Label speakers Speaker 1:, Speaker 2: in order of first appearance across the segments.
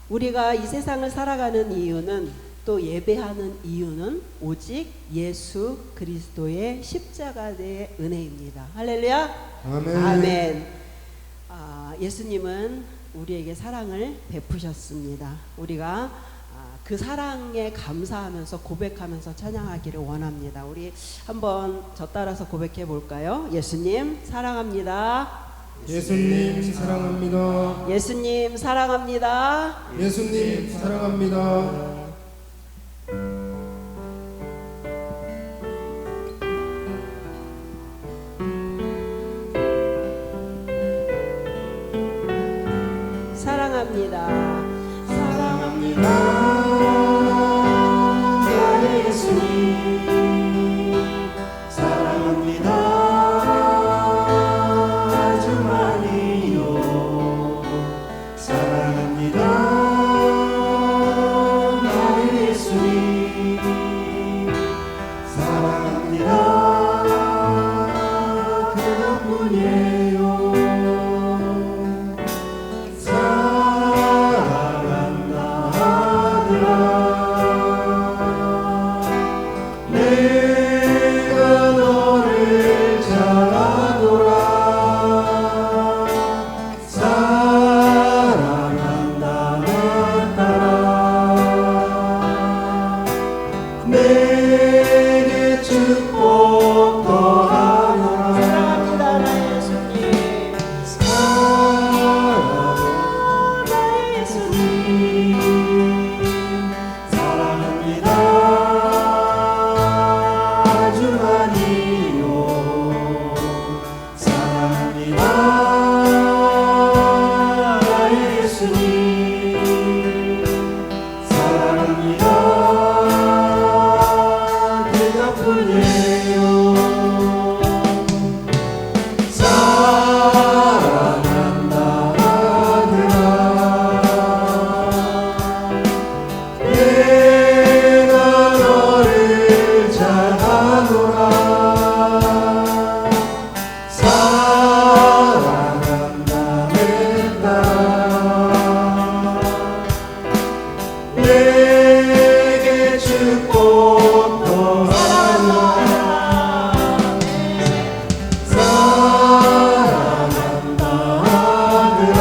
Speaker 1: 우리가 이 세상을 살아가는 이유는, 또 예배하는 이유는 오직 예수 그리스도의 십자가의 은혜입니다. 할렐루야.
Speaker 2: 아멘.
Speaker 1: 아멘. 예수님은 우리에게 사랑을 베푸셨습니다. 우리가 그 사랑에 감사하면서 고백하면서 찬양하기를 원합니다. 우리 한번 저 따라서 고백해 볼까요? 예수님 사랑합니다.
Speaker 2: 예수님 사랑합니다.
Speaker 1: 예수님 사랑합니다.
Speaker 2: 예수님 사랑합니다.
Speaker 1: 사랑합니다.
Speaker 2: 사랑합니다. 나의 예수님 사랑합니다. 아주 많이요. 사랑합니다. 나의 예수님 사랑합니다. 그것뿐이에요. 내게 축복 더하노라.
Speaker 1: 사랑합니다. 나의 예수님.
Speaker 2: 나의 예수님 사랑합니다. 아주 많이요. 사랑합니다. 나의 예수님 사랑합니다. 그것뿐이에요. 사랑한다 하더라. 내가 너를 잘 아노라. 사랑한다 했다. 내게 축복 사랑한다 하더라.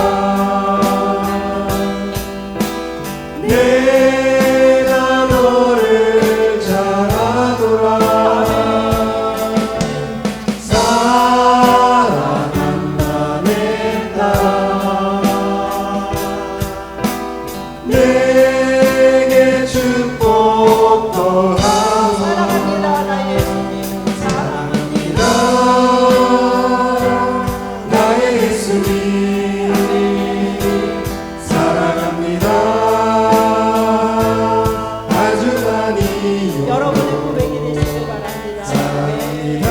Speaker 2: 내가 너를 잘 아노라. 사랑한다 냈다. 내게 축복 더하노라.
Speaker 1: 사랑합니다. 나의 예수님. 사랑합니다.
Speaker 2: 나의 예수님 사랑합니다. 아주 많이요.
Speaker 1: 여러분의 고백이 되시길 바랍니다.
Speaker 2: 사랑합니다.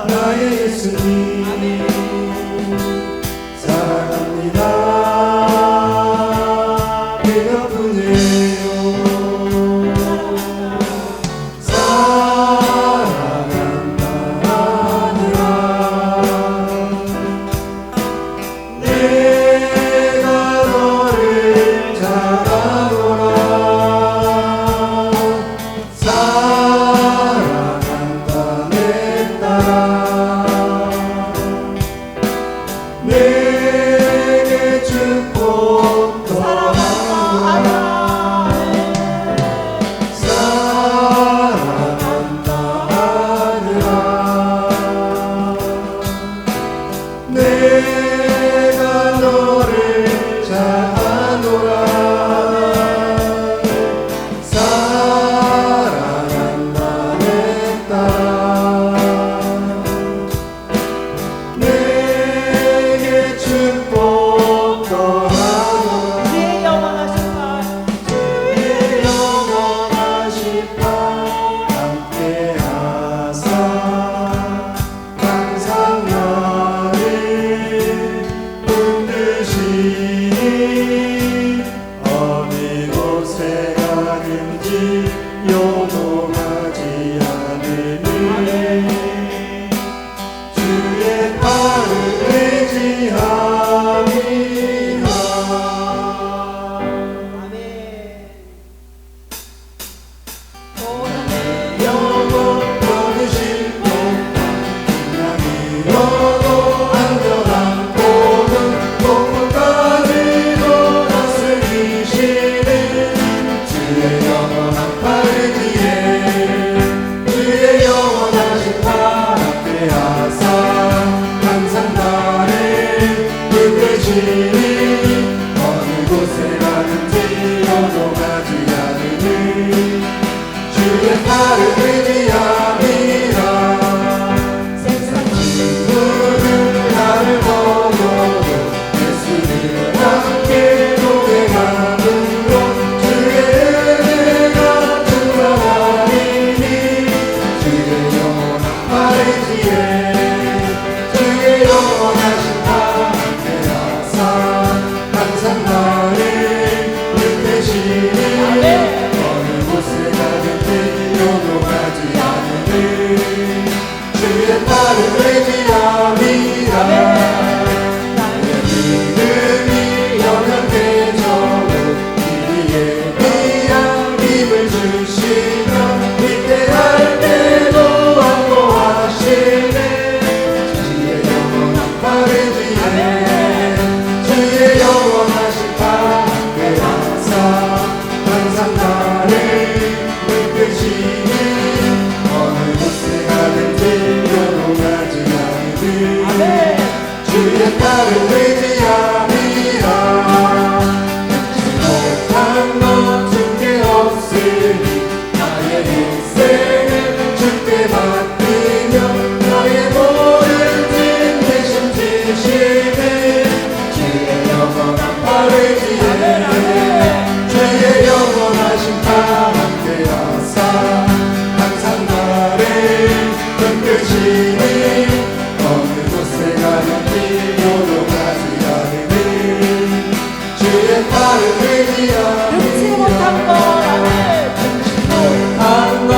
Speaker 2: 나의 예수님 사랑합니다. 그것뿐이에요. 어느 곳에 가든지 요동하지 않으니 주의 팔을 의지함이라 세상 친구는 나를 버려도 예수를 함께 동행하는 곳 주의 은혜가 충만하리니 주의 영원한 팔의지에 주의 영원하신 함께 하사 항상 나를 붙드시니 어느 곳에 가든지 요동하지 않으니 주의 팔을 의지함이라 나의 믿음이 영영되도록 이리에 미한 힘을 주시며 위대할 때도 안보하시네 주의 영원한 팔의지에 주의 영원하신 함께 하사 항상 나를 이끄시니 어느 곳에 가든지 요동하지 않으니 주의 팔을 의지함이라 못한 것 주께 없으니 나의 인생을 주께 맡기며 나의 모든 짐 대신 지시네 주의 영원한 팔의지에 주의 영원하신 파 함께 하사 항상 나를 이끄시니 어느 곳에 가든지 요동하지 않으니 주의 팔을
Speaker 1: 능치
Speaker 2: 의지함이라
Speaker 1: 못한 것
Speaker 2: 한 것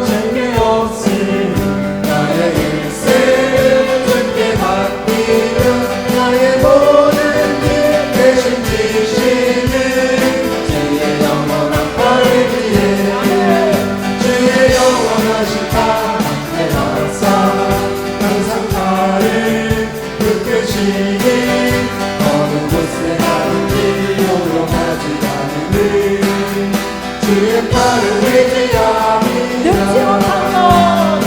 Speaker 2: 주께 없으니 나의 인생을 주께 맡기며 나의 모든 일 대신 지시는 주의 영원한 팔의지에 주의 영원하신 파 함께 하사 항상 나를 이끄시니 어느 곳에 가든지 요동하지 않으니 주의 팔을 의지함이라
Speaker 1: 능치 못한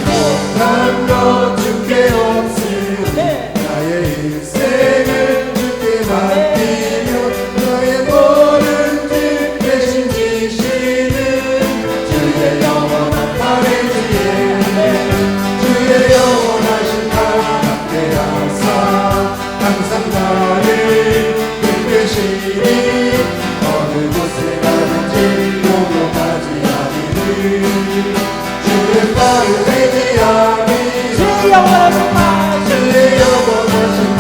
Speaker 2: 못한 것 주께 없으니 나의 인생을 주께 맡기며 나의 모든 길 대신 지시는 주의 영원한 팔의지에 주의 영원하신 파 함께 하사 항상 나를 이끄시니 어느 곳에 가든지 요동하지 않으니 주의 팔을 의지함이라
Speaker 1: 주의 영원하신 말
Speaker 2: 주의 영원하신 파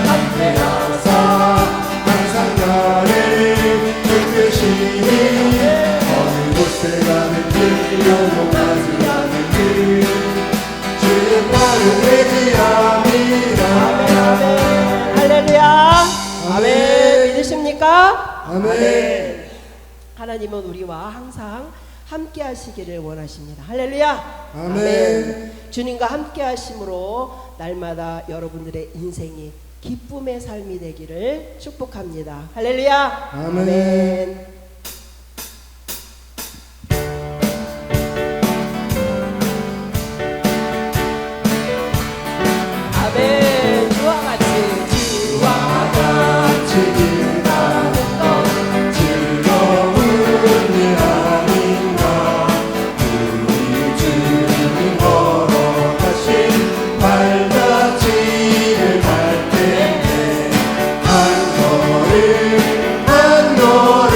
Speaker 2: 함께 하사 항상 나를 이끄시니 어느 곳에 가든지 요동하지 않으니 주의 팔을 의지함이라
Speaker 1: 할렐루야. 아멘. 믿으십니까?
Speaker 2: 아멘.
Speaker 1: 하나님은 우리와 항상 함께 하시기를 원하십니다. 할렐루야.
Speaker 2: 아멘.
Speaker 1: 주님과 함께 하심으로 날마다 여러분들의 인생이 기쁨의 삶이 되기를 축복합니다. 할렐루야.
Speaker 2: 아멘.
Speaker 1: 아멘. 주와 같이
Speaker 2: 같이 일하는 것 즐거운 일 아닌가 우리 주님이 걸어가신 발자취를 갈 텐데 한 걸음 한 걸음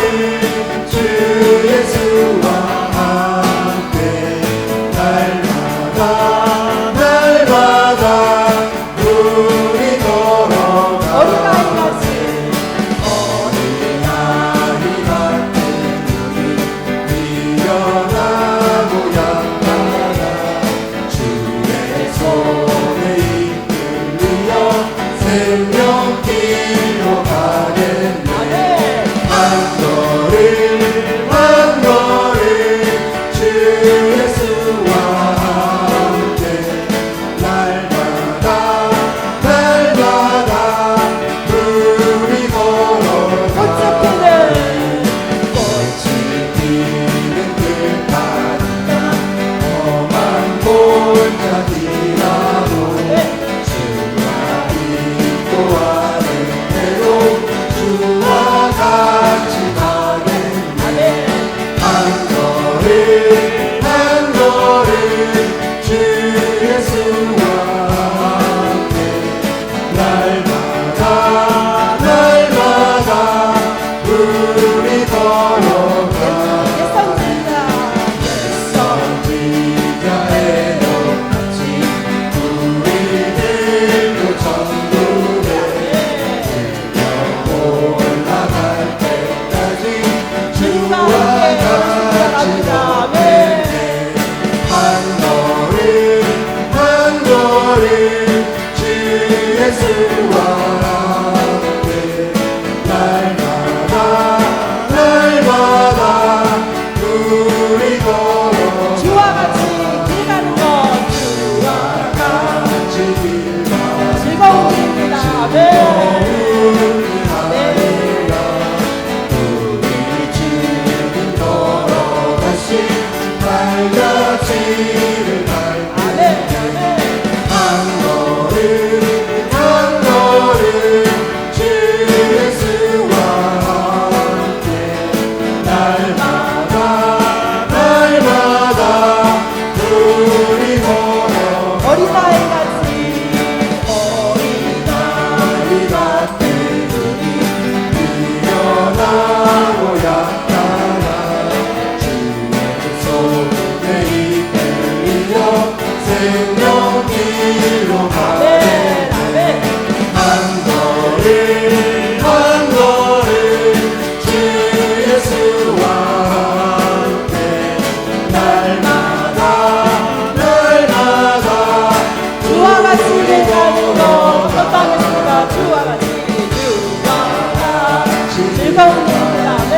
Speaker 1: 즐거운 일입니다. 네.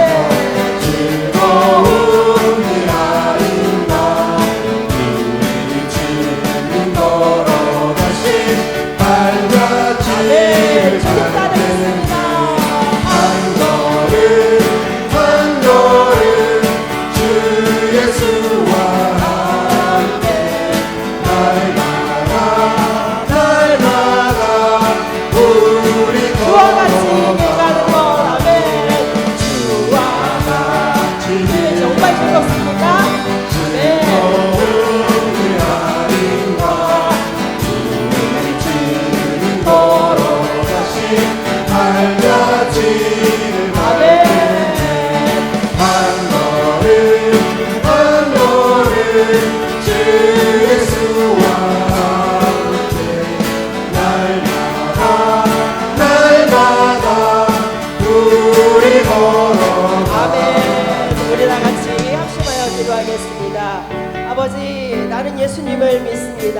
Speaker 2: 즐거운 일 아닌가 우리 주님 걸어가신 발자취를
Speaker 1: 주님 따르겠습니다.
Speaker 2: 한 걸음 한 걸음 주 예수와 함께 날마다 날마다 우리
Speaker 1: 주와 같이
Speaker 2: 걸어가
Speaker 1: 가는 것. 아멘.
Speaker 2: 주와 같이
Speaker 1: 정말 즐겁습니다. 네.
Speaker 2: 즐거운 일 아닌가 우리 주님 걸어가신 발자취를
Speaker 1: 아멘.
Speaker 2: 한 걸음 한 걸음 주 예수와 함께 날마다 날마다 우리 걸어가
Speaker 1: 아멘. 우리 다 같이 합심하여 기도하겠습니다. 아버지, 나는 예수님을 믿습니다.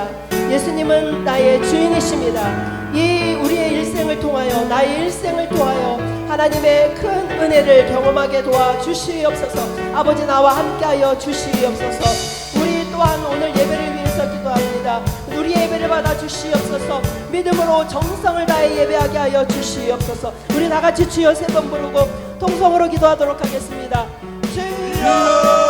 Speaker 1: 예수님은 나의 주인이십니다. 이 우리의 일생을 통하여, 나의 일생을 통하여 하나님의 큰 은혜를 경험하게 도와주시옵소서. 아버지, 나와 함께하여 주시옵소서. 우리 또한 오늘 예배를 위해서 기도합니다. 우리 예배를 받아 주시옵소서. 믿음으로 정성을 다해 예배하게 하여 주시옵소서. 우리 나같이 주여 세 번 부르고 통성으로 기도하도록 하겠습니다. 주여.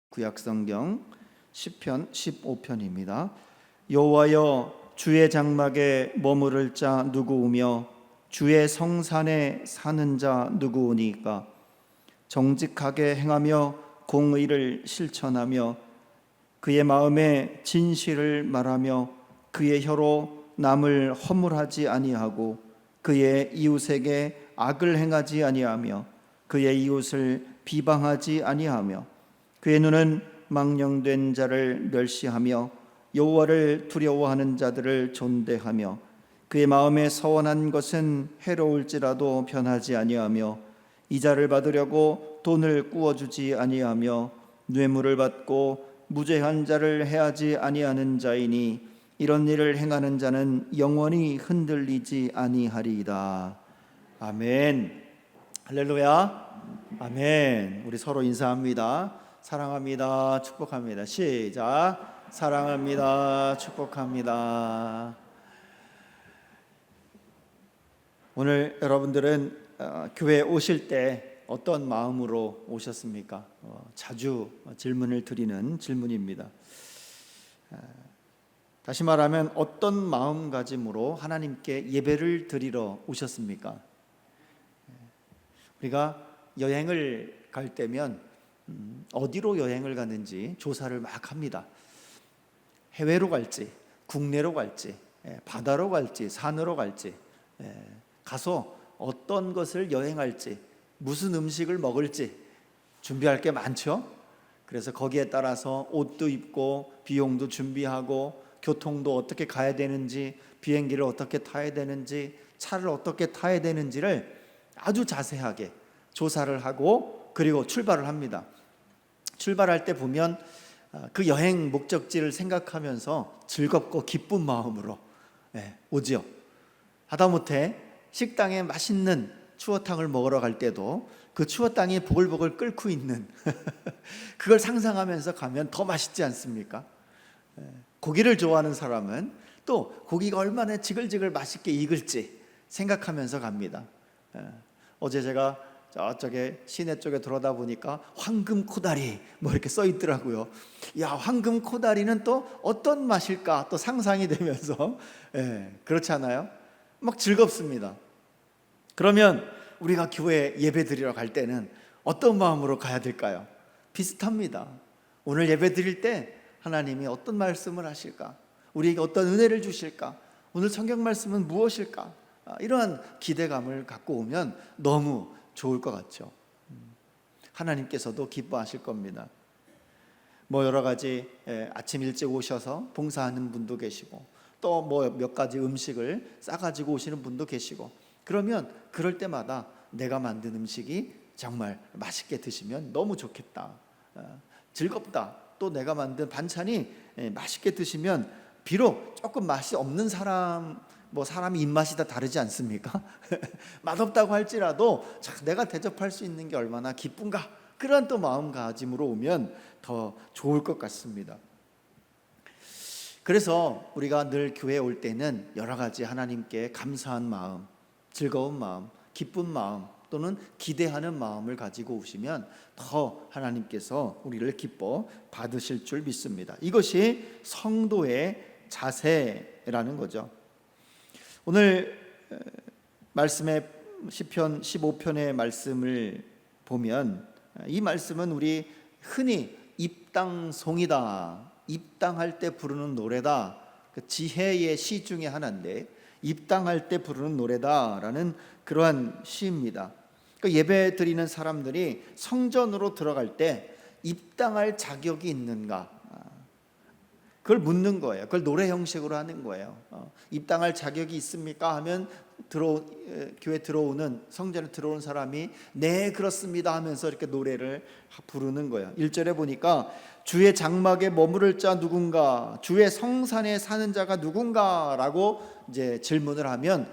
Speaker 3: 구약성경 시편 15편입니다. 여호와여, 주의 장막에 머무를 자 누구우며 주의 성산에 사는 자 누구우니까? 정직하게 행하며 공의를 실천하며 그의 마음에 진실을 말하며 그의 혀로 남을 허물하지 아니하고 그의 이웃에게 악을 행하지 아니하며 그의 이웃을 비방하지 아니하며 그의 눈은 망령된 자를 멸시하며 여호와를 두려워하는 자들을 존대하며 그의 마음에 서원한 것은 해로울지라도 변하지 아니하며 이자를 받으려고 돈을 꾸어주지 아니하며 뇌물을 받고 무죄한 자를 해하지 아니하는 자이니 이런 일을 행하는 자는 영원히 흔들리지 아니하리이다. 아멘. 할렐루야. 아멘. 우리 서로 인사합니다. 사랑합니다. 축복합니다. 시작. 사랑합니다. 축복합니다. 오늘 여러분들은 교회에 오실 때 어떤 마음으로 오셨습니까? 자주 질문을 드리는 질문입니다. 다시 말하면 어떤 마음가짐으로 하나님께 예배를 드리러 오셨습니까? 우리가 여행을 갈 때면 어디로 여행을 가는지 조사를 막 합니다. 해외로 갈지, 국내로 갈지, 바다로 갈지, 산으로 갈지, 가서 어떤 것을 여행할지, 무슨 음식을 먹을지 준비할 게 많죠. 그래서 거기에 따라서 옷도 입고 비용도 준비하고 교통도 어떻게 가야 되는지, 비행기를 어떻게 타야 되는지, 차를 어떻게 타야 되는지를 아주 자세하게 조사를 하고 그리고 출발을 합니다. 출발할 때 보면 그 여행 목적지를 생각하면서 즐겁고 기쁜 마음으로 오지요. 하다못해 식당에 맛있는 추어탕을 먹으러 갈 때도 그 추어탕이 보글보글 끓고 있는 그걸 상상하면서 가면 더 맛있지 않습니까? 고기를 좋아하는 사람은 또 고기가 얼마나 지글지글 맛있게 익을지 생각하면서 갑니다. 어제 제가 저쪽에 시내 쪽에 돌아다 보니까 황금 코다리 뭐 이렇게 써 있더라고요. 야, 황금 코다리는 또 어떤 맛일까 또 상상이 되면서 그렇지 않아요? 막 즐겁습니다. 그러면 우리가 교회 예배 드리러 갈 때는 어떤 마음으로 가야 될까요? 비슷합니다. 오늘 예배 드릴 때 하나님이 어떤 말씀을 하실까? 우리에게 어떤 은혜를 주실까? 오늘 성경 말씀은 무엇일까? 이러한 기대감을 갖고 오면 너무 좋을 것 같죠. 하나님께서도 기뻐하실 겁니다. 뭐 여러 가지 아침 일찍 오셔서 봉사하는 분도 계시고 또 뭐 몇 가지 음식을 싸가지고 오시는 분도 계시고 그러면 그럴 때마다 내가 만든 음식이 정말 맛있게 드시면 너무 좋겠다, 즐겁다. 또 내가 만든 반찬이 맛있게 드시면 비록 조금 맛이 없는 사람 뭐 사람이 입맛이 다 다르지 않습니까? 맛없다고 할지라도 내가 대접할 수 있는 게 얼마나 기쁜가, 그런 또 마음가짐으로 오면 더 좋을 것 같습니다. 그래서 우리가 늘 교회에 올 때는 여러 가지 하나님께 감사한 마음, 즐거운 마음, 기쁜 마음 또는 기대하는 마음을 가지고 오시면 더 하나님께서 우리를 기뻐 받으실 줄 믿습니다. 이것이 성도의 자세라는 거죠. 오늘 말씀의 시편 15편의 말씀을 보면 이 말씀은 우리 흔히 입당송이다, 입당할 때 부르는 노래다, 그 지혜의 시 중에 하나인데 입당할 때 부르는 노래다라는 그러한 시입니다. 그러니까 예배 드리는 사람들이 성전으로 들어갈 때 입당할 자격이 있는가, 그걸 묻는 거예요. 그걸 노래 형식으로 하는 거예요. 입당할 자격이 있습니까? 하면 교회 들어오는, 성전에 들어오는 사람이 네 그렇습니다 하면서 이렇게 노래를 부르는 거예요. 1절에 보니까 주의 장막에 머무를 자 누군가, 주의 성산에 사는 자가 누군가라고 이제 질문을 하면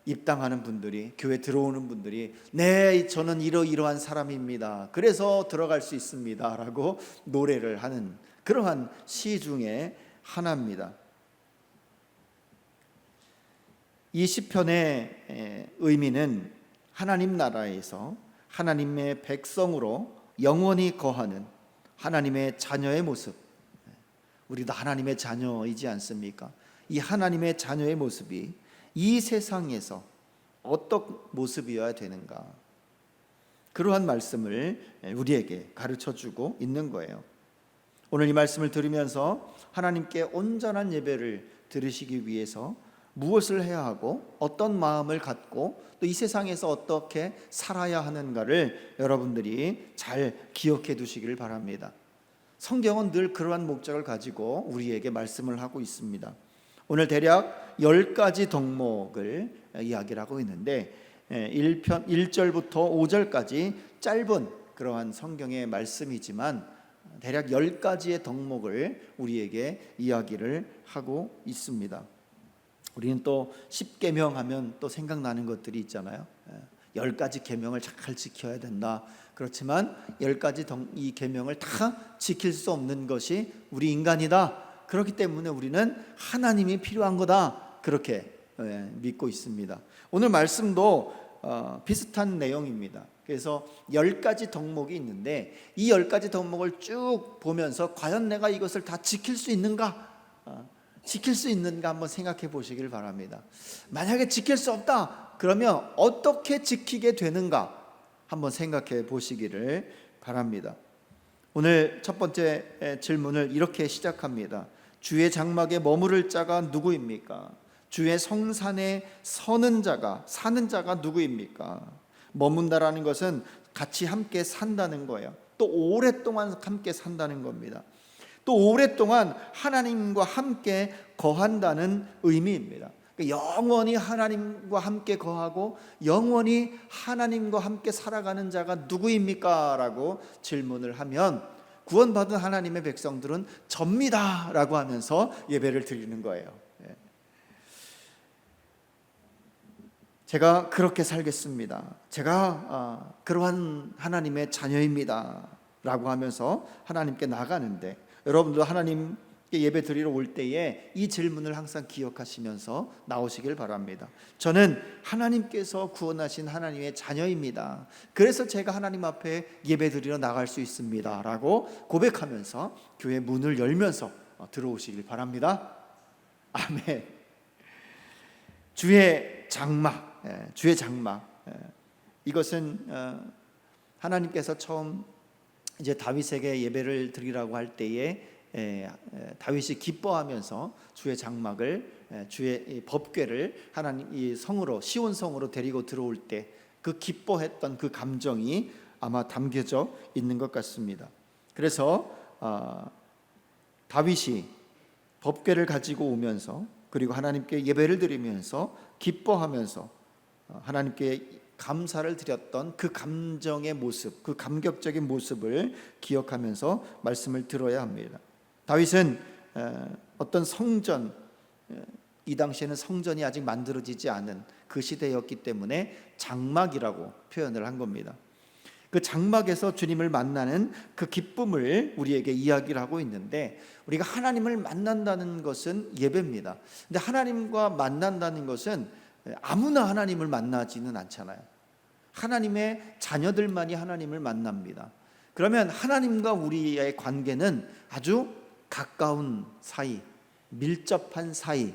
Speaker 3: 입당하는 분들이, 교회 들어오는 분들이 네 저는 이러이러한 사람입니다, 그래서 들어갈 수 있습니다 라고 노래를 하는 그러한 시 중에 하나입니다. 이 시편의 의미는 하나님 나라에서 하나님의 백성으로 영원히 거하는 하나님의 자녀의 모습, 우리도 하나님의 자녀이지 않습니까? 이 하나님의 자녀의 모습이 이 세상에서 어떤 모습이어야 되는가, 그러한 말씀을 우리에게 가르쳐주고 있는 거예요. 오늘 이 말씀을 들으면서 하나님께 온전한 예배를 드리시기 위해서 무엇을 해야 하고 어떤 마음을 갖고 또 이 세상에서 어떻게 살아야 하는가를 여러분들이 잘 기억해 두시기를 바랍니다. 성경은 늘 그러한 목적을 가지고 우리에게 말씀을 하고 있습니다. 오늘 대략 10가지 덕목을 이야기를 하고 있는데 1절부터 5절까지 짧은 그러한 성경의 말씀이지만 대략 10가지의 덕목을 우리에게 이야기를 하고 있습니다. 우리는 또 10계명 하면 또 생각나는 것들이 있잖아요. 10가지 계명을 잘 지켜야 된다. 그렇지만 10가지 이 계명을 다 지킬 수 없는 것이 우리 인간이다. 그렇기 때문에 우리는 하나님이 필요한 거다, 그렇게 믿고 있습니다. 오늘 말씀도 비슷한 내용입니다. 그래서 10가지 덕목이 있는데 이 10가지 덕목을 쭉 보면서 과연 내가 이것을 다 지킬 수 있는가, 한번 생각해 보시길 바랍니다. 만약에 지킬 수 없다 그러면 어떻게 지키게 되는가 한번 생각해 보시기를 바랍니다. 오늘 첫 번째 질문을 이렇게 시작합니다. 주의 장막에 머무를 자가 누구입니까? 주의 성산에 서는 자가, 사는 자가 누구입니까? 머문다라는 것은 같이 함께 산다는 거예요. 또 오랫동안 함께 산다는 겁니다. 또 오랫동안 하나님과 함께 거한다는 의미입니다. 영원히 하나님과 함께 거하고 영원히 하나님과 함께 살아가는 자가 누구입니까? 라고 질문을 하면 구원받은 하나님의 백성들은 접니다 라고 하면서 예배를 드리는 거예요. 제가 그렇게 살겠습니다. 제가 그러한 하나님의 자녀입니다 라고 하면서 하나님께 나가는데, 여러분도 하나님께 예배 드리러 올 때에 이 질문을 항상 기억하시면서 나오시길 바랍니다. 저는 하나님께서 구원하신 하나님의 자녀입니다. 그래서 제가 하나님 앞에 예배 드리러 나갈 수 있습니다 라고 고백하면서 교회 문을 열면서 들어오시길 바랍니다. 아멘. 주의 장막, 주의 장막, 이것은 하나님께서 처음 이제 다윗에게 예배를 드리라고 할 때에 다윗이 기뻐하면서 주의 장막을, 주의 법궤를 하나님 이 성으로, 시온 성으로 데리고 들어올 때 그 기뻐했던 그 감정이 아마 담겨져 있는 것 같습니다. 그래서 다윗이 법궤를 가지고 오면서, 그리고 하나님께 예배를 드리면서 기뻐하면서 하나님께 감사를 드렸던 그 감정의 모습, 그 감격적인 모습을 기억하면서 말씀을 들어야 합니다. 다윗은 어떤 성전, 이 당시에는 성전이 아직 만들어지지 않은 그 시대였기 때문에 장막이라고 표현을 한 겁니다. 그 장막에서 주님을 만나는 그 기쁨을 우리에게 이야기를 하고 있는데, 우리가 하나님을 만난다는 것은 예배입니다. 근데 하나님과 만난다는 것은 아무나 하나님을 만나지는 않잖아요. 하나님의 자녀들만이 하나님을 만납니다. 그러면 하나님과 우리의 관계는 아주 가까운 사이, 밀접한 사이,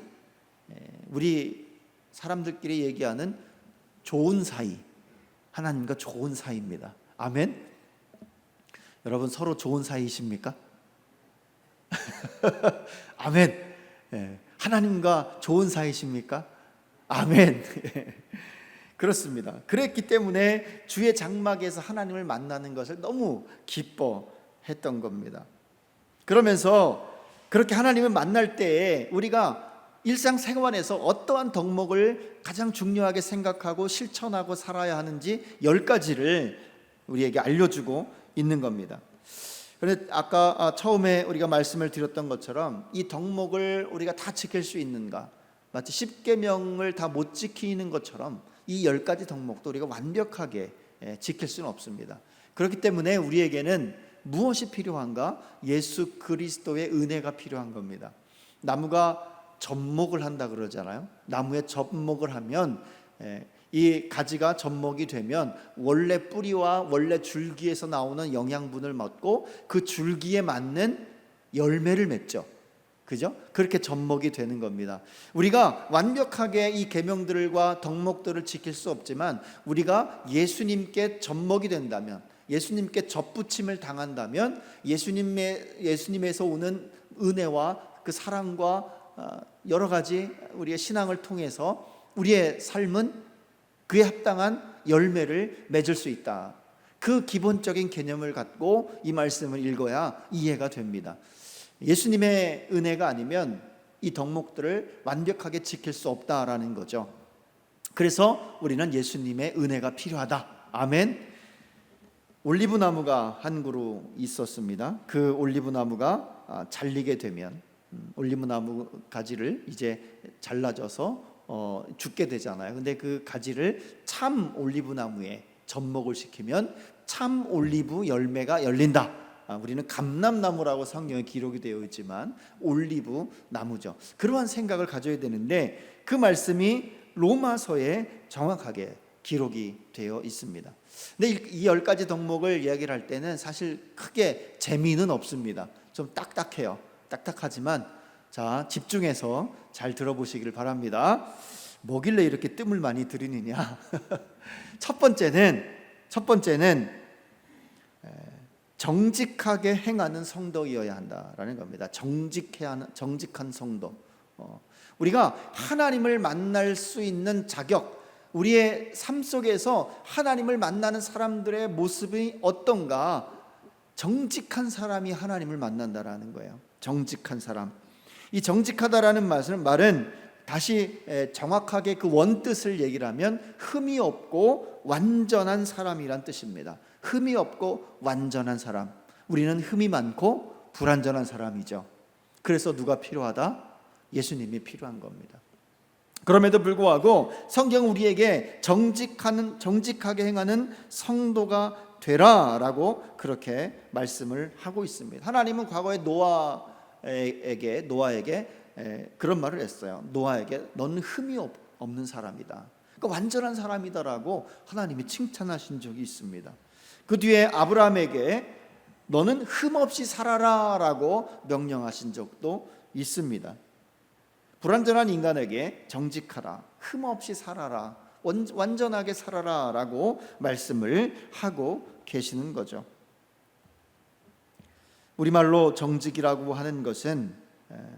Speaker 3: 우리 사람들끼리 얘기하는 좋은 사이, 하나님과 좋은 사이입니다. 아멘. 여러분 서로 좋은 사이이십니까? 아멘. 하나님과 좋은 사이십니까? 아멘. 그렇습니다. 그랬기 때문에 주의 장막에서 하나님을 만나는 것을 너무 기뻐했던 겁니다. 그러면서 그렇게 하나님을 만날 때에 우리가 일상생활에서 어떠한 덕목을 가장 중요하게 생각하고 실천하고 살아야 하는지 10가지를 우리에게 알려주고 있는 겁니다. 그런데 아까 처음에 우리가 말씀을 드렸던 것처럼 이 덕목을 우리가 다 지킬 수 있는가? 마치 10계명을 다 못 지키는 것처럼 이 10가지 덕목도 우리가 완벽하게 지킬 수는 없습니다. 그렇기 때문에 우리에게는 무엇이 필요한가? 예수 그리스도의 은혜가 필요한 겁니다. 나무가 접목을 한다 그러잖아요. 나무에 접목을 하면 이 가지가 접목이 되면 원래 뿌리와 원래 줄기에서 나오는 영양분을 먹고 그 줄기에 맞는 열매를 맺죠. 그죠? 그렇게 접목이 되는 겁니다. 우리가 완벽하게 이 계명들과 덕목들을 지킬 수 없지만 우리가 예수님께 접목이 된다면, 예수님께 접붙임을 당한다면 예수님에서 오는 은혜와 그 사랑과 여러 가지 우리의 신앙을 통해서 우리의 삶은 그에 합당한 열매를 맺을 수 있다. 그 기본적인 개념을 갖고 이 말씀을 읽어야 이해가 됩니다. 예수님의 은혜가 아니면 이 덕목들을 완벽하게 지킬 수 없다라는 거죠. 그래서 우리는 예수님의 은혜가 필요하다. 아멘. 올리브 나무가 한 그루 있었습니다. 그 올리브 나무가 잘리게 되면 올리브 나무 가지를 이제 잘라져서 죽게 되잖아요. 근데 그 가지를 참 올리브 나무에 접목을 시키면 참 올리브 열매가 열린다. 우리는 감람나무라고 성경에 기록이 되어 있지만 올리브 나무죠. 그러한 생각을 가져야 되는데 그 말씀이 로마서에 정확하게 기록이 되어 있습니다. 근데 이 10가지 덕목을 이야기를 할 때는 사실 크게 재미는 없습니다. 좀 딱딱해요. 딱딱하지만 자, 집중해서 잘 들어보시기를 바랍니다. 뭐길래 이렇게 뜸을 많이 들이느냐? 첫 번째는 정직하게 행하는 성도이어야 한다라는 겁니다. 정직한 성도. 우리가 하나님을 만날 수 있는 자격, 우리의 삶 속에서 하나님을 만나는 사람들의 모습이 어떤가? 정직한 사람이 하나님을 만난다라는 거예요. 정직한 사람. 이 정직하다라는 말은 다시 정확하게 그 원뜻을 얘기를 하면 흠이 없고 완전한 사람이란 뜻입니다. 흠이 없고 완전한 사람. 우리는 흠이 많고 불완전한 사람이죠. 그래서 누가 필요하다? 예수님이 필요한 겁니다. 그럼에도 불구하고 성경은 우리에게 정직하게 행하는 성도가 되라라고 그렇게 말씀을 하고 있습니다. 하나님은 과거에 노아에게 그런 말을 했어요. 노아에게 너는 흠이 없는 사람이다. 그러니까 완전한 사람이다라고 하나님이 칭찬하신 적이 있습니다. 그 뒤에 아브라함에게 너는 흠 없이 살아라라고 명령하신 적도 있습니다. 불완전한 인간에게 정직하라, 흠 없이 살아라, 완전하게 살아라라고 말씀을 하고 계시는 거죠. 우리말로 정직이라고 하는 것은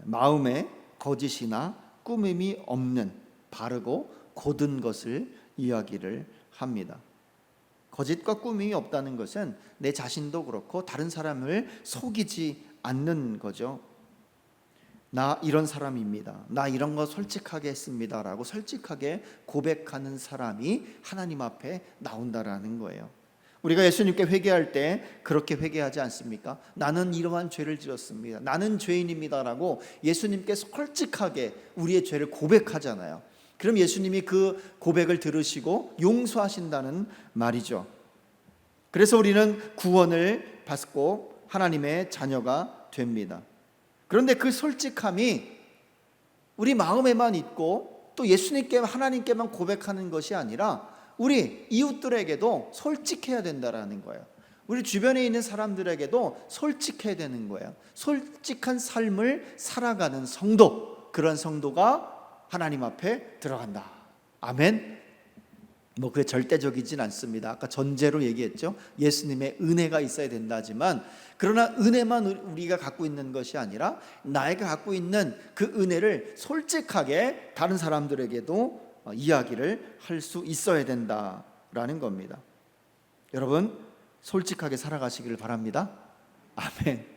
Speaker 3: 마음에 거짓이나 꾸밈이 없는 바르고 곧은 것을 이야기를 합니다. 거짓과 꾸밈이 없다는 것은 내 자신도 그렇고 다른 사람을 속이지 않는 거죠. 나 이런 사람입니다. 나 이런 거 솔직하게 했습니다. 라고 솔직하게 고백하는 사람이 하나님 앞에 나온다라는 거예요. 우리가 예수님께 회개할 때 그렇게 회개하지 않습니까? 나는 이러한 죄를 지었습니다. 나는 죄인입니다. 라고 예수님께 솔직하게 우리의 죄를 고백하잖아요. 그럼 예수님이 그 고백을 들으시고 용서하신다는 말이죠. 그래서 우리는 구원을 받고 하나님의 자녀가 됩니다. 그런데 그 솔직함이 우리 마음에만 있고 또 예수님께 하나님께만 고백하는 것이 아니라 우리 이웃들에게도 솔직해야 된다라는 거예요. 우리 주변에 있는 사람들에게도 솔직해야 되는 거예요. 솔직한 삶을 살아가는 성도, 그런 성도가 하나님 앞에 들어간다. 아멘. 그게 절대적이진 않습니다. 아까 전제로 얘기했죠. 예수님의 은혜가 있어야 된다지만 그러나 은혜만 우리가 갖고 있는 것이 아니라 나에게 갖고 있는 그 은혜를 솔직하게 다른 사람들에게도 이야기를 할 수 있어야 된다라는 겁니다. 여러분 솔직하게 살아가시기를 바랍니다. 아멘.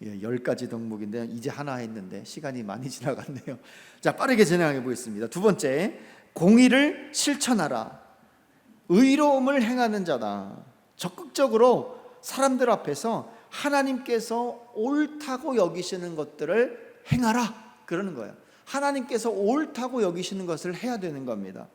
Speaker 3: 10가지 덕목인데 이제 하나 했는데 시간이 많이 지나갔네요. 자, 빠르게 진행해 보겠습니다. 두 번째, 공의를 실천하라. 의로움을 행하는 자다. 적극적으로 사람들 앞에서 하나님께서 옳다고 여기시는 것들을 행하라 그러는 거예요. 하나님께서 옳다고 여기시는 것을 해야 되는 겁니다.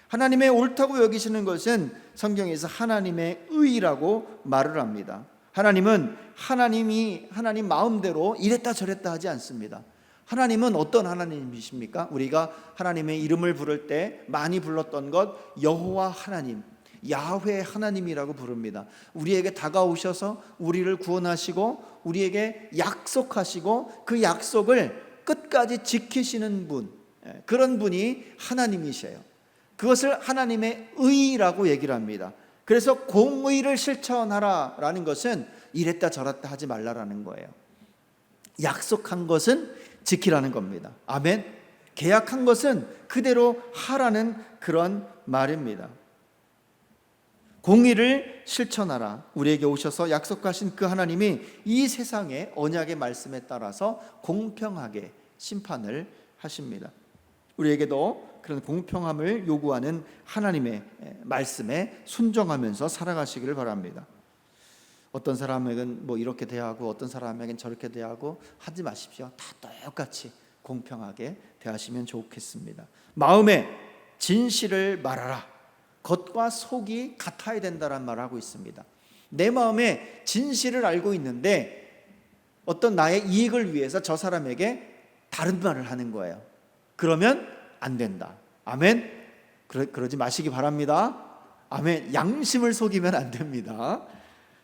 Speaker 3: 하나님의 옳다고 여기시는 것은 성경에서 하나님의 의라고 말을 합니다. 하나님은 하나님 마음대로 이랬다 저랬다 하지 않습니다. 하나님은 어떤 하나님이십니까? 우리가 하나님의 이름을 부를 때 많이 불렀던 것 여호와 하나님, 야훼 하나님이라고 부릅니다. 우리에게 다가오셔서 우리를 구원하시고 우리에게 약속하시고 그 약속을 끝까지 지키시는 분, 그런 분이 하나님이셔요. 그것을 하나님의 의라고 얘기를 합니다. 그래서 공의를 실천하라라는 것은 이랬다 저랬다 하지 말라라는 거예요. 약속한 것은 지키라는 겁니다. 아멘. 계약한 것은 그대로 하라는 그런 말입니다. 공의를 실천하라. 우리에게 오셔서 약속하신 그 하나님이 이 세상의 언약의 말씀에 따라서 공평하게 심판을 하십니다. 우리에게도 그런 공평함을 요구하는 하나님의 말씀에 순종하면서 살아가시기를 바랍니다. 어떤 사람에게는 이렇게 대하고 어떤 사람에게는 저렇게 대하고 하지 마십시오. 다 똑같이 공평하게 대하시면 좋겠습니다. 마음에 진실을 말하라. 겉과 속이 같아야 된다는 말을 하고 있습니다. 내 마음에 진실을 알고 있는데 어떤 나의 이익을 위해서 저 사람에게 다른 말을 하는 거예요. 그러면 안 된다. 아멘. 그러지 마시기 바랍니다. 아멘. 양심을 속이면 안 됩니다.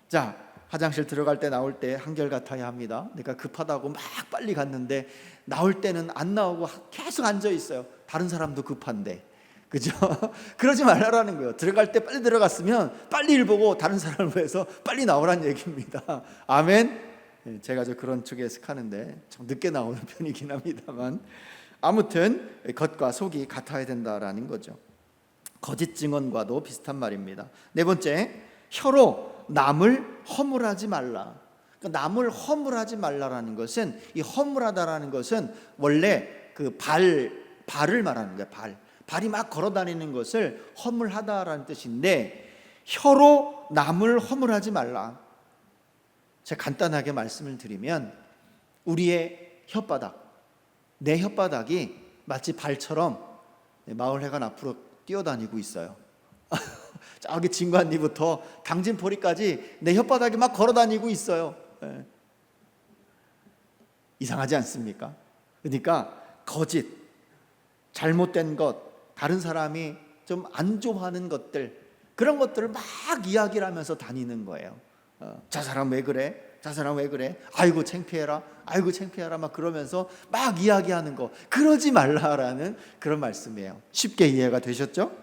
Speaker 3: 자, 화장실 들어갈 때 나올 때 한결같아야 합니다. 내가 급하다고 막 빨리 갔는데 나올 때는 안 나오고 계속 앉아 있어요. 다른 사람도 급한데 그죠? 그러지 말라라는 거예요. 들어갈 때 빨리 들어갔으면 빨리 일 보고 다른 사람을 위해서 빨리 나오란 얘기입니다. 아멘. 제가 그런 쪽에 속하는데 좀 늦게 나오는 편이긴 합니다만, 아무튼 겉과 속이 같아야 된다라는 거죠. 거짓 증언과도 비슷한 말입니다. 네 번째, 혀로 남을 허물하지 말라. 그러니까 남을 허물하지 말라라는 것은, 이 허물하다라는 것은 원래 그 발을 말하는 거예요. 발이 막 걸어다니는 것을 허물하다라는 뜻인데, 혀로 남을 허물하지 말라. 제가 간단하게 말씀을 드리면, 우리의 혓바닥, 내 혓바닥이 마치 발처럼 마을회관 앞으로 뛰어다니고 있어요. 저기 진관리부터 당진포리까지 내 혓바닥이 막 걸어다니고 있어요. 이상하지 않습니까? 그러니까 거짓, 잘못된 것, 다른 사람이 좀 안 좋아하는 것들, 그런 것들을 막 이야기를 하면서 다니는 거예요. 저 사람 왜 그래? 저 사람 왜 그래? 아이고 창피해라, 아이고 창피해라, 막 그러면서 막 이야기하는 거, 그러지 말라라는 그런 말씀이에요. 쉽게 이해가 되셨죠?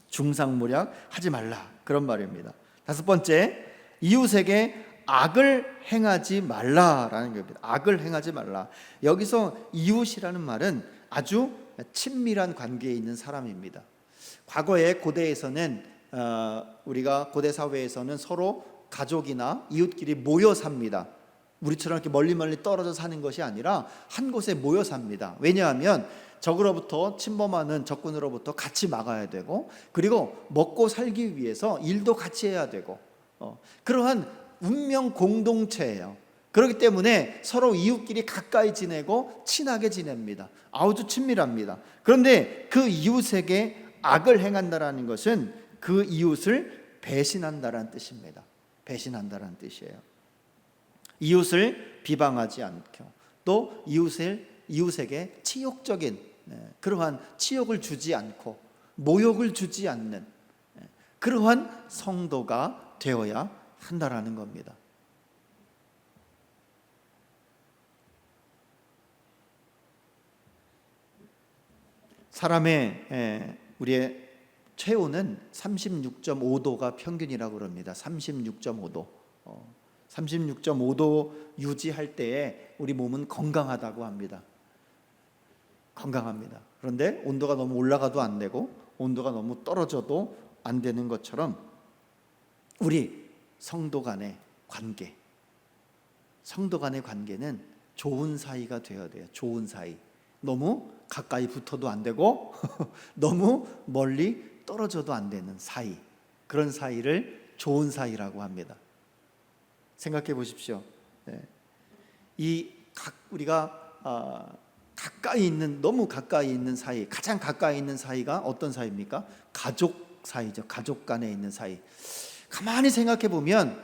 Speaker 3: 중상모략 하지 말라, 그런 말입니다. 다섯 번째, 이웃에게 악을 행하지 말라라는 겁니다. 악을 행하지 말라. 여기서 이웃이라는 말은 아주 친밀한 관계에 있는 사람입니다. 과거에 고대에서는 우리가 고대 사회에서는 서로 가족이나 이웃끼리 모여 삽니다. 우리처럼 이렇게 멀리 떨어져 사는 것이 아니라 한 곳에 모여 삽니다. 왜냐하면 적으로부터 침범하는 적군으로부터 같이 막아야 되고, 그리고 먹고 살기 위해서 일도 같이 해야 되고, 그러한 운명 공동체예요. 그렇기 때문에 서로 이웃끼리 가까이 지내고 친하게 지냅니다. 아주 친밀합니다. 그런데 그 이웃에게 악을 행한다라는 것은 그 이웃을 배신한다라는 뜻입니다. 배신한다라는 뜻이에요. 이웃을 비방하지 않고, 또 이웃에게 치욕적인 그러한 치욕을 주지 않고 모욕을 주지 않는 그러한 성도가 되어야 한다라는 겁니다. 사람의 우리의 체온은 36.5도가 평균이라고 그럽니다. 36.5도. 36.5도 유지할 때에 우리 몸은 건강하다고 합니다. 건강합니다. 그런데 온도가 너무 올라가도 안 되고 온도가 너무 떨어져도 안 되는 것처럼, 우리 성도 간의 관계, 성도 간의 관계는 좋은 사이가 되어야 돼요. 좋은 사이. 너무 가까이 붙어도 안 되고 너무 멀리 떨어져도 안 되는 사이, 그런 사이를 좋은 사이라고 합니다. 생각해 보십시오. 우리가 가까이 있는, 너무 가까이 있는 사이, 가장 가까이 있는 사이가 어떤 사이입니까? 가족 사이죠. 가족 간에 있는 사이. 가만히 생각해 보면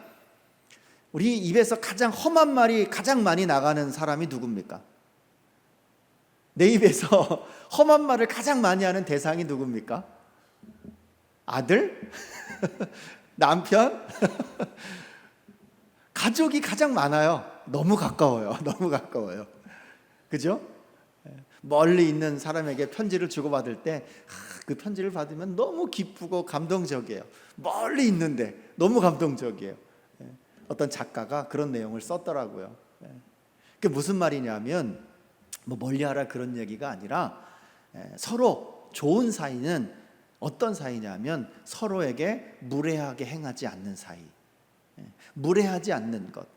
Speaker 3: 우리 입에서 가장 험한 말이 가장 많이 나가는 사람이 누굽니까? 내 입에서 험한 말을 가장 많이 하는 대상이 누굽니까? 아들? 남편? 가족이 가장 많아요. 너무 가까워요. 너무 가까워요. 그죠? 멀리 있는 사람에게 편지를 주고받을 때 그 편지를 받으면 너무 기쁘고 감동적이에요. 멀리 있는데 너무 감동적이에요. 어떤 작가가 그런 내용을 썼더라고요. 그게 무슨 말이냐면, 뭐 멀리하라 그런 얘기가 아니라, 서로 좋은 사이는 어떤 사이냐면 서로에게 무례하게 행하지 않는 사이, 무례하지 않는 것,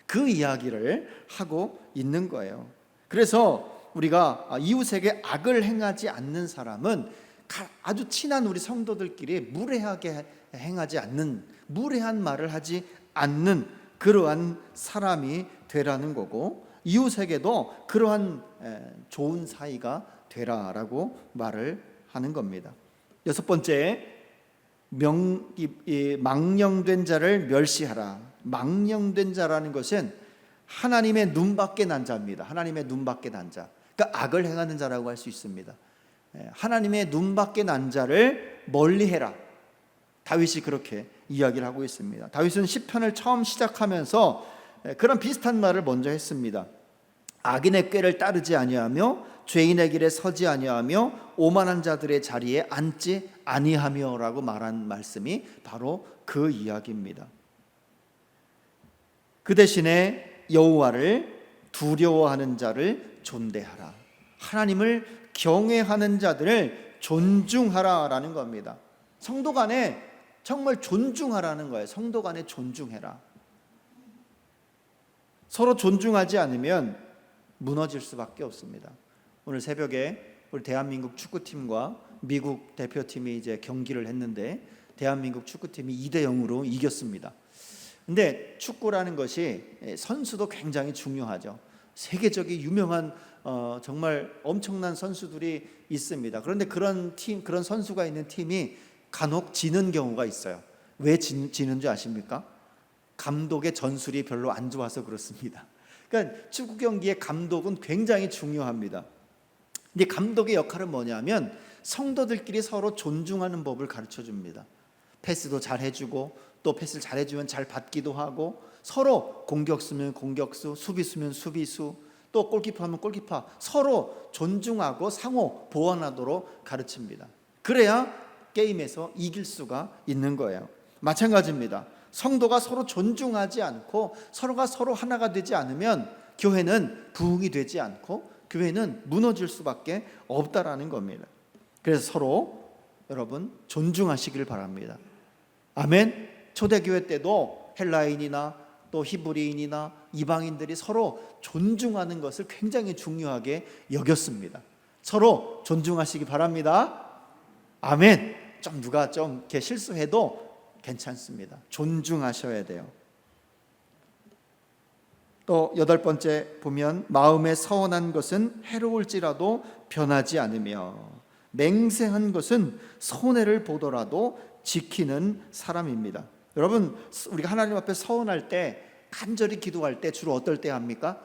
Speaker 3: 그 이야기를 하고 있는 거예요. 그래서 우리가 이웃에게 악을 행하지 않는 사람은 아주 친한 우리 성도들끼리 무례하게 행하지 않는, 무례한 말을 하지 않는 그러한 사람이 되라는 거고, 이웃에게도 그러한 좋은 사이가 되라라고 말을 하는 겁니다. 여섯 번째, 망령된 자를 멸시하라. 망령된 자라는 것은 하나님의 눈밖에 난 자입니다. 하나님의 눈밖에 난 자, 그러니까 악을 행하는 자라고 할 수 있습니다. 하나님의 눈밖에 난 자를 멀리해라. 다윗이 그렇게 이야기를 하고 있습니다. 다윗은 시편을 처음 시작하면서 그런 비슷한 말을 먼저 했습니다. 악인의 꾀를 따르지 아니하며 죄인의 길에 서지 아니하며 오만한 자들의 자리에 앉지 아니하며라고 말한 말씀이 바로 그 이야기입니다. 그 대신에 여호와를 두려워하는 자를 존대하라. 하나님을 경외하는 자들을 존중하라라는 겁니다. 성도 간에 정말 존중하라는 거예요. 성도 간에 존중해라. 서로 존중하지 않으면 무너질 수밖에 없습니다. 오늘 새벽에 우리 대한민국 축구팀과 미국 대표팀이 이제 경기를 했는데 대한민국 축구팀이 2대0으로 이겼습니다. 근데 축구라는 것이 선수도 굉장히 중요하죠. 세계적인 유명한 정말 엄청난 선수들이 있습니다. 그런데 그런 선수가 있는 팀이 간혹 지는 경우가 있어요. 왜 지는 줄 아십니까? 감독의 전술이 별로 안 좋아서 그렇습니다. 그러니까 축구 경기의 감독은 굉장히 중요합니다. 근데 감독의 역할은 뭐냐면 성도들끼리 서로 존중하는 법을 가르쳐 줍니다. 패스도 잘 해주고 또 패스를 잘 해주면 잘 받기도 하고 서로 공격수면 공격수, 수비수면 수비수, 또 골키퍼하면 골키퍼 서로 존중하고 상호 보완하도록 가르칩니다. 그래야 게임에서 이길 수가 있는 거예요. 마찬가지입니다. 성도가 서로 존중하지 않고 서로가 서로 하나가 되지 않으면 교회는 부흥이 되지 않고 교회는 무너질 수밖에 없다라는 겁니다. 그래서 서로 여러분 존중하시길 바랍니다. 아멘. 초대교회 때도 헬라인이나 또 히브리인이나 이방인들이 서로 존중하는 것을 굉장히 중요하게 여겼습니다. 서로 존중하시기 바랍니다. 아멘. 좀 누가 좀 이렇게 실수해도 괜찮습니다. 존중하셔야 돼요. 또 8번째 보면 마음에 서운한 것은 해로울지라도 변하지 않으며 맹세한 것은 손해를 보더라도 지키는 사람입니다. 여러분 우리가 하나님 앞에 서운할 때 간절히 기도할 때 주로 어떨 때 합니까?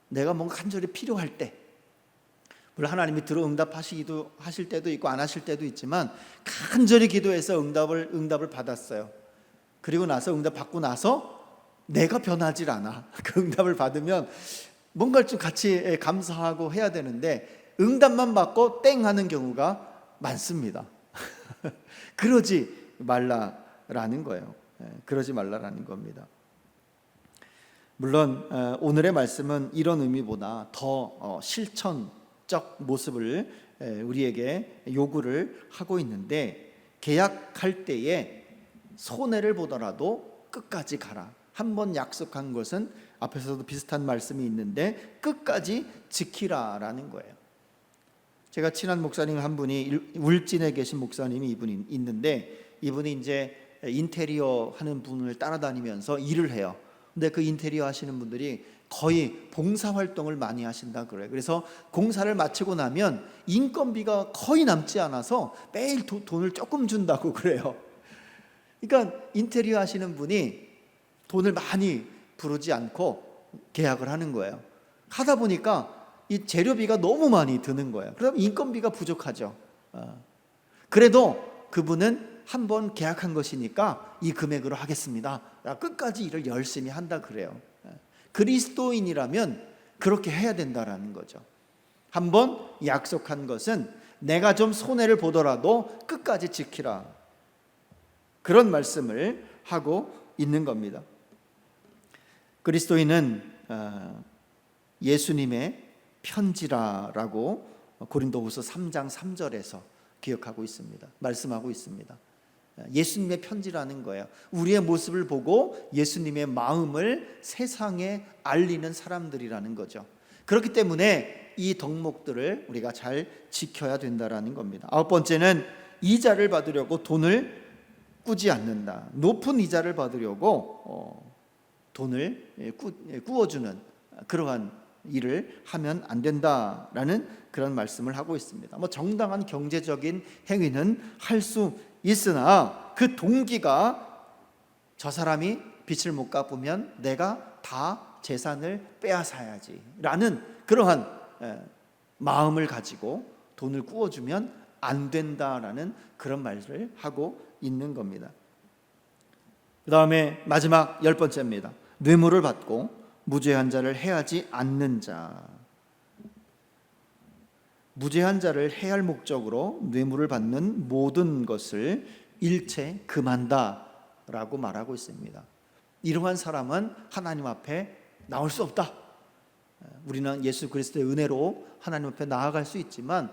Speaker 3: 내가 뭔가 간절히 필요할 때. 물론 하나님이 들어 응답하시기도 하실 때도 있고 안 하실 때도 있지만 간절히 기도해서 응답을 받았어요. 그리고 나서 응답 받고 나서 내가 변하질 않아. 그 응답을 받으면 뭔가를 좀 같이 감사하고 해야 되는데 응답만 받고 땡 하는 경우가 많습니다. 그러지 말라라는 거예요. 그러지 말라라는 겁니다. 물론 오늘의 말씀은 이런 의미보다 더 실천적 모습을 우리에게 요구를 하고 있는데 계약할 때에 손해를 보더라도 끝까지 가라. 한번 약속한 것은 앞에서도 비슷한 말씀이 있는데 끝까지 지키라라는 거예요. 제가 친한 목사님 한 분이 울진에 계신 목사님이 이분이 있는데 이분이 이제 인테리어 하는 분을 따라다니면서 일을 해요. 근데 그 인테리어 하시는 분들이 거의 봉사활동을 많이 하신다 그래요. 그래서 공사를 마치고 나면 인건비가 거의 남지 않아서 매일 돈을 조금 준다고 그래요. 그러니까 인테리어 하시는 분이 돈을 많이 부르지 않고 계약을 하는 거예요. 하다 보니까 이 재료비가 너무 많이 드는 거예요. 그럼 인건비가 부족하죠. 그래도 그분은 한번 계약한 것이니까 이 금액으로 하겠습니다. 끝까지 일을 열심히 한다 그래요. 그리스도인이라면 그렇게 해야 된다라는 거죠. 한번 약속한 것은 내가 좀 손해를 보더라도 끝까지 지키라. 그런 말씀을 하고 있는 겁니다. 그리스도인은 예수님의 편지라라고 고린도후서 3장 3절에서 기억하고 있습니다. 말씀하고 있습니다. 예수님의 편지라는 거예요. 우리의 모습을 보고 예수님의 마음을 세상에 알리는 사람들이라는 거죠. 그렇기 때문에 이 덕목들을 우리가 잘 지켜야 된다라는 겁니다. 9번째는 이자를 받으려고 돈을 꾸지 않는다. 높은 이자를 받으려고 돈을 꾸어주는 그러한 일을 하면 안 된다라는 그런 말씀을 하고 있습니다. 정당한 경제적인 행위는 할 수 있으나 그 동기가 저 사람이 빚을 못 갚으면 내가 다 재산을 빼앗아야지 라는 그러한 마음을 가지고 돈을 꾸어주면 안 된다라는 그런 말을 하고 있는 겁니다. 그 다음에 마지막 10번째입니다. 뇌물을 받고 무죄한 자를 해하지 않는 자. 무죄한 자를 해할 목적으로 뇌물을 받는 모든 것을 일체 금한다라고 말하고 있습니다. 이러한 사람은 하나님 앞에 나올 수 없다. 우리는 예수 그리스도의 은혜로 하나님 앞에 나아갈 수 있지만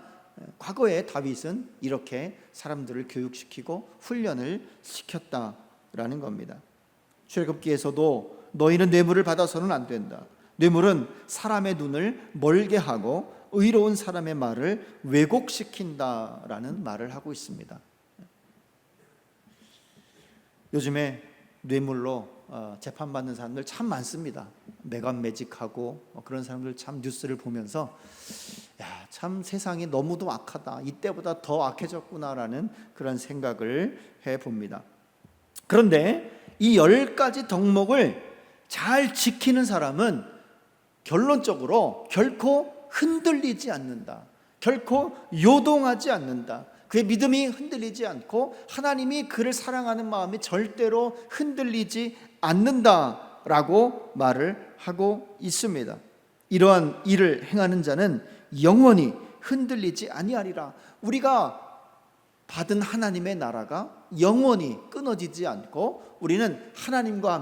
Speaker 3: 과거에 다윗은 이렇게 사람들을 교육시키고 훈련을 시켰다라는 겁니다. 출애굽기에서도 너희는 뇌물을 받아서는 안 된다. 뇌물은 사람의 눈을 멀게 하고 의로운 사람의 말을 왜곡시킨다라는 말을 하고 있습니다. 요즘에 뇌물로 재판받는 사람들 참 많습니다. 매간매직하고 그런 사람들 참 뉴스를 보면서 참 세상이 너무도 악하다, 이때보다 더 악해졌구나라는 그런 생각을 해봅니다. 그런데 이 10가지 덕목을 잘 지키는 사람은 결론적으로 결코 흔들리지 않는다. 결코 요동하지 않는다. 그의 믿음이 흔들리지 않고 하나님이 그를 사랑하는 마음이 절대로 흔들리지 않는다라고 말을 하고 있습니다. 이러한 일을 행하는 자는 영원히 흔들리지 아니하리라. 우리가 받은 하나님의 나라가 영원히 끊어지지 않고 우리는 하나님과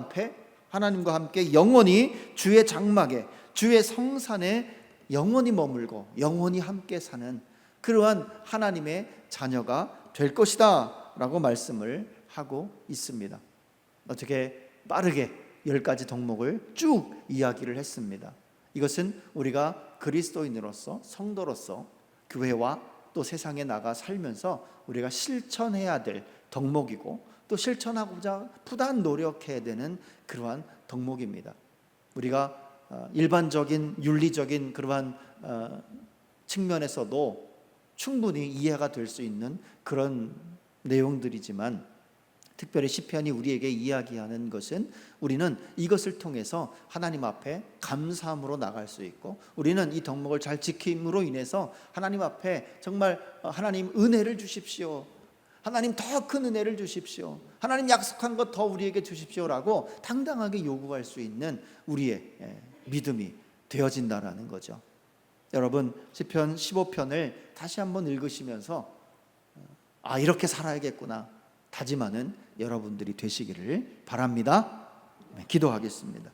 Speaker 3: 함께 영원히 주의 장막에, 주의 성산에 영원히 머물고 영원히 함께 사는 그러한 하나님의 자녀가 될 것이다 라고 말씀을 하고 있습니다. 어떻게 빠르게 10가지 덕목을 쭉 이야기를 했습니다. 이것은 우리가 그리스도인으로서, 성도로서 교회와 또 세상에 나가 살면서 우리가 실천해야 될 덕목이고 또 실천하고자 부단 노력해야 되는 그러한 덕목입니다. 우리가 일반적인 윤리적인 그러한 측면에서도 충분히 이해가 될 수 있는 그런 내용들이지만 특별히 시편이 우리에게 이야기하는 것은 우리는 이것을 통해서 하나님 앞에 감사함으로 나갈 수 있고 우리는 이 덕목을 잘 지킴으로 인해서 하나님 앞에 정말 하나님 은혜를 주십시오, 하나님 더 큰 은혜를 주십시오, 하나님 약속한 것 더 우리에게 주십시오라고 당당하게 요구할 수 있는 우리의 믿음이 되어진다라는 거죠. 여러분 시편 15편을 다시 한번 읽으시면서 이렇게 살아야겠구나 다짐하는 여러분들이 되시기를 바랍니다. 기도하겠습니다.